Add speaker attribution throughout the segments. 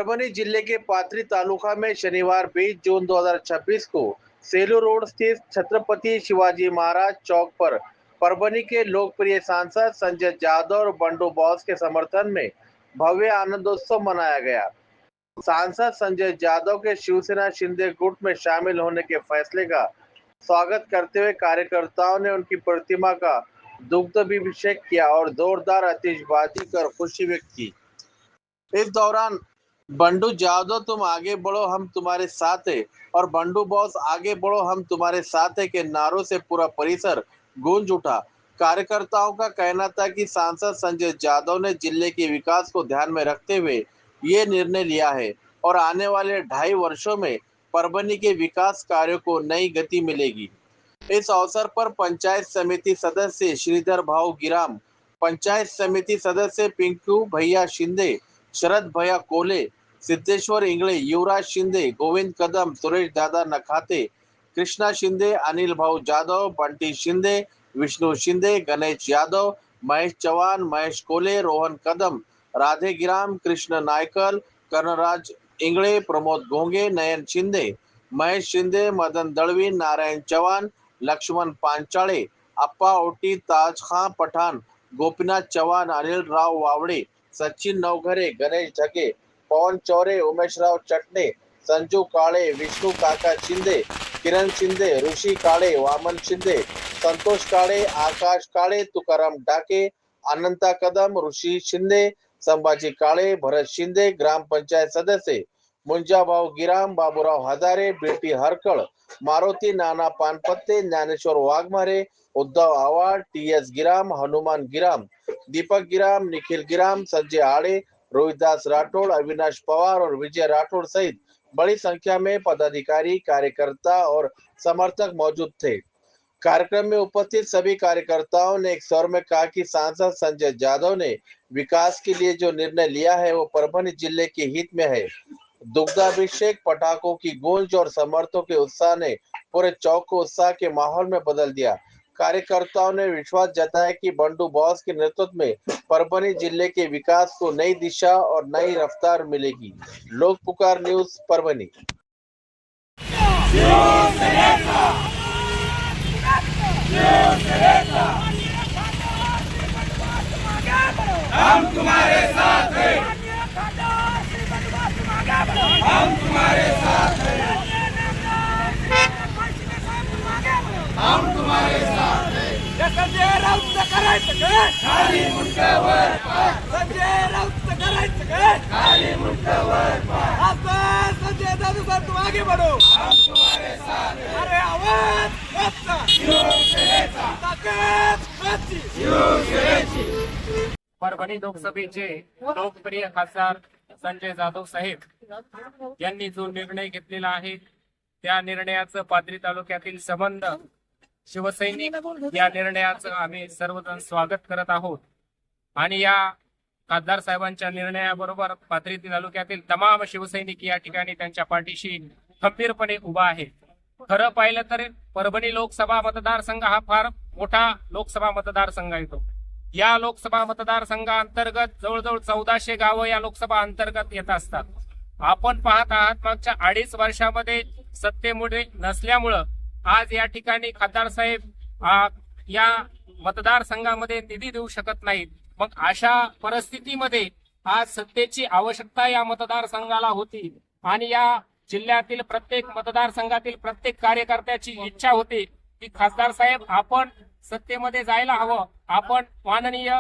Speaker 1: परभनी जिले के पाथरी तालुका में शनिवार 20 जून 2026 को सेलू रोड स्थित छत्रपति शिवाजी महाराज चौक पर परभनी के लोकप्रिय सांसद संजय जादव और बंडू बॉस के समर्थन में भव्य आनंदोत्सव मनाया गया। सांसद संजय जादव के शिवसेना शिंदे गुट में शामिल होने के फैसले का स्वागत करते हुए कार्यकर्ताओं ने उनकी प्रतिमा का दुग्धाभिषेक किया और जोरदार आतिशबाजी कर खुशी व्यक्त की। इस दौरान बंडू जादव तुम आगे बढ़ो हम तुम्हारे साथ है और बंडू बॉस आगे बढ़ो हम तुम्हारे साथ है के नारों से पूरा परिसर गूंज उठा। कार्यकर्ताओं का कहना था कि सांसद संजय जादव ने जिले के विकास को ध्यान में रखते हुए ये निर्णय लिया है और आने वाले 2.5 वर्षों में परभनी के विकास कार्यों को नई गति मिलेगी। इस अवसर पर पंचायत समिति सदस्य श्रीधर भाऊ गिराम, पंचायत समिति सदस्य पिंकू भैया शिंदे, शरद भैया कोले, सिद्धेश्वर इंगळे, युवराज शिंदे, गोविंद कदम, सुरेश दादा नखाते, कृष्णा शिंदे, अनिल भाऊ जादव, बंटी शिंदे, विष्णु शिंदे, गणेश यादव, महेश चौहान, महेश कोले, रोहन कदम, राधे गिराम, कृष्ण नायकल, कर्णराज इंगळे, प्रमोद घोंगे, नयन शिंदे, महेश शिंदे, मदन दळवी, नारायण चौहान, लक्ष्मण पांचाळे, अप्पा ओटी, ताज खां पठान, गोपीनाथ चौहान, अनिल राव वावड़े, सचिन नवघरे, गणेश ढगे, पवन चौरे, उमेशराव चटने, संजू काळे, विष्णु काका शिंदे, किरण शिंदे, ऋषी काळे, वामन शिंदे, संतोष काळे, आकाश काळे, तुकाराम डाके, अनंता कदम, ऋषी शिंदे, संभाजी काळे, भरत शिंदे, ग्राम पंचायत सदस्य मुंजाभाऊ गिराम, बाबूराव हजारे, बेटी हरकळ, मारुती नाना पानपत्ते, ज्ञानेश्वर वाघमारे, उद्धव आवाड, टी.एस. गिराम, हनुमान गिराम, दीपक गिराम, निखिल गिराम, संजय आड़े, रोहिदास राठौड़, अविनाश पवार और विजय राठौड़ सहित बड़ी संख्या में पदाधिकारी, कार्यकर्ता और समर्थक मौजूद थे। कार्यक्रम में उपस्थित सभी कार्यकर्ताओं ने एक स्वर में कहा कि सांसद संजय जादव ने विकास के लिए जो निर्णय लिया है वो परभनी जिले के हित में है। दुग्धाभिषेक, पटाखों की गूंज और समर्थकों के उत्साह ने पूरे चौक को उत्साह के माहौल में बदल दिया। कार्यकर्ताओं ने विश्वास जताया कि बंडू बॉस के नेतृत्व में परभनी जिले के विकास को नई दिशा और नई रफ्तार मिलेगी। लोक पुकार न्यूज परभनी।
Speaker 2: हम तुम्हारे साथ हैं, हम तुम्हारे साथ हैं, हम तुम्हारे साथ हैं। संजय राऊत करायचं काय? खाली मुंडावर पाय. संजय राऊत करायचं काय? खाली मुंडावर पाय. आता संजय दादू सर तुम आगे बढ़ो, हम तुम्हारे साथ हैं. अरे आवाज वाचा, शिवसेनेचा ताकद वाची, शिवसेनेची.
Speaker 3: परभणी लोकसभेचे लोकप्रिय खासदार संजय जाधव साहेब यांनी जो निर्णय घेतलेला आहे त्या निर्णयाचं पाथरी तालुक्यातील संबंध शिवसैनिक या निर्णयाचं आम्ही सर्वजण स्वागत करत आहोत आणि या खासदार साहेबांच्या निर्णयाबरोबर पाथरी तालुक्यातील तमाम शिवसैनिक या ठिकाणी त्यांच्या पाठीशी खंबीरपणे उभा आहे। खरं पाहिलं तर परभणी लोकसभा मतदारसंघ हा फार मोठा लोकसभा मतदारसंघ येतो। या लोकसभा मतदारसंघाअंतर्गत जवळजवळ 1400 गावं या लोकसभा अंतर्गत येत असतात। आपण पाहत आहात मागच्या 2.5 वर्षामध्ये सत्तेमुळे नसल्यामुळं आज या ठिकाणी खासदार साहेब या मतदारसंघामध्ये निधी देऊ शकत नाहीत। मग अशा परिस्थितीमध्ये आज सत्तेची आवश्यकता या मतदारसंघाला होती आणि या जिल्ह्यातील प्रत्येक मतदारसंघातील प्रत्येक कार्यकर्त्याची इच्छा होती की खासदार साहेब आपण सत्तेमध्ये जायला हवं। आपण माननीय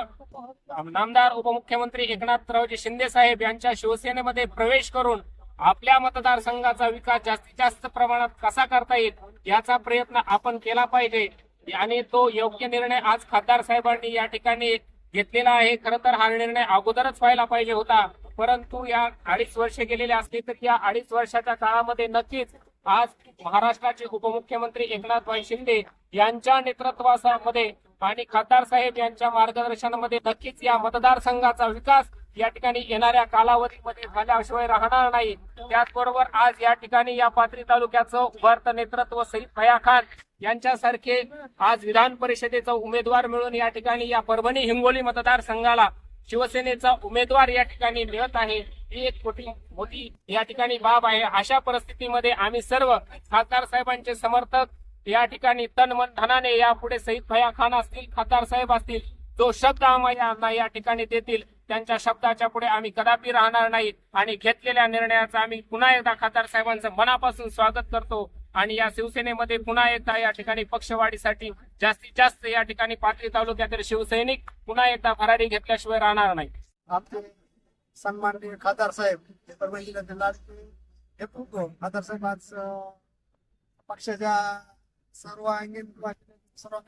Speaker 3: नामदार उपमुख्यमंत्री एकनाथरावजी शिंदे साहेब यांच्या शिवसेनेमध्ये प्रवेश करून आपल्या मतदारसंघाचा विकास जास्तीत जास्त प्रमाणात कसा करता येईल याचा प्रयत्न आपण केला पाहिजे आणि तो योग्य निर्णय आज खासदार साहेबांनी या ठिकाणी घेतलेला आहे। खरं तर हा निर्णय अगोदरच व्हायला पाहिजे होता, परंतु या 2.5 वर्षे गेलेले असले तर या 2.5 वर्षाच्या काळामध्ये नक्कीच आज महाराष्ट्राचे उपमुख्यमंत्री एकनाथभाई शिंदे यांच्या नेतृत्वामध्ये आणि खासदार साहेब यांच्या मार्गदर्शनामध्ये नक्कीच या मतदारसंघाचा विकास या ठिकाणी येणाऱ्या कालावधीमध्ये झाल्याशिवाय राहणार नाही। त्याचबरोबर आज या ठिकाणी या पाथरी तालुक्याचं उभारतं नेतृत्व सईद भैया खान यांच्यासारखे आज विधान परिषदेचा उमेदवार मिळून या ठिकाणी या परभणी हिंगोली मतदारसंघाला शिवसेनेचा उमेदवार या ठिकाणी मिळत आहे। ही एक मोठी या ठिकाणी बाब आहे. अशा परिस्थितीमध्ये आम्ही सर्व खासदार साहेबांचे समर्थक या ठिकाणी तन मन धनाने यापुढे सईद भैया खान असतील, खासदार साहेब असतील, जो शब्द आम्हाला या ठिकाणी देतील त्यांच्या शब्दाच्या पुढे आम्ही कदापि राहणार नाही आणि घेतलेल्या निर्णयाचं आम्ही पुन्हा एकदा खासदार साहेबांचं मनापासून स्वागत करतो आणि या शिवसेनेमध्ये पुन्हा एकदा या ठिकाणी पक्षवाढीसाठी जास्तीत जास्त या ठिकाणी पाथरी तालुक्यातील शिवसैनिक पुन्हा एकदा भरारी घेतल्याशिवाय राहणार नाही.
Speaker 4: आमचे सन्माननीय खासदार साहेब परभणी जिल्ह्यातील नेतृत्व खासदार साहेब आज पक्षाच्या सर्वांगीण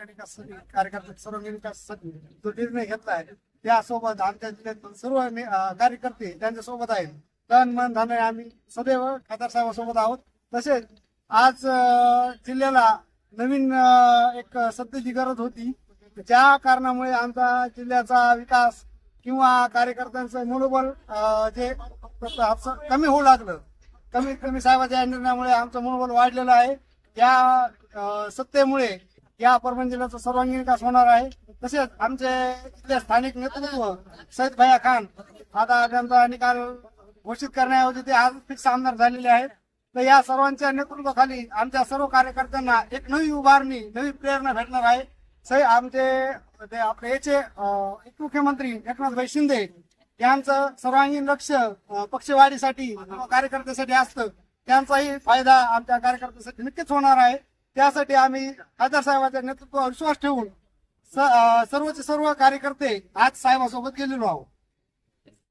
Speaker 4: विकासासाठी कार्यकर्ते सर्वांगीण विकासासाठी जो निर्णय घेतला आहे त्यासोबत आमच्या जिल्ह्यातील सर्व कार्यकर्ते त्यांच्या सोबत आहेत. तन मन धन आम्ही सदैव खासदार साहेबांसोबत आहोत. तसेच आज जिल्ह्याला नवीन एक सत्तेची गरज होती, ज्या कारणामुळे आमचा जिल्ह्याचा विकास किंवा कार्यकर्त्यांचं मनोबल जे कमी होऊ लागलं. कमीत कमी साहेबाच्या निर्णयामुळे आमचं मनोबल वाढलेलं आहे. या सत्तेमुळे या परभणी जिल्ह्याचा सर्वांगीण विकास होणार आहे. तसेच आमचे इथले स्थानिक नेतृत्व सईद भैया खान आता त्यांचा निकाल घोषित करण्याऐवजी ते आज फिक्स आमदार झालेले आहेत. तर या सर्वांच्या नेतृत्वाखाली आमच्या सर्व कार्यकर्त्यांना एक नवी उभारणी, नवी प्रेरणा भेटणार आहे. आमचे आपले याचे उपमुख्यमंत्री एकनाथभाई शिंदे यांचं सर्वांगीण लक्ष पक्षवाढीसाठी कार्यकर्त्यासाठी असतं. त्यांचाही फायदा आमच्या कार्यकर्त्यासाठी नक्कीच होणार आहे. त्यासाठी आम्ही खासदार साहेबांच्या नेतृत्वावर विश्वास ठेवून सर्वचे सर्व कार्यकर्ते आज साहेबांसोबत गेलेलो आहोत.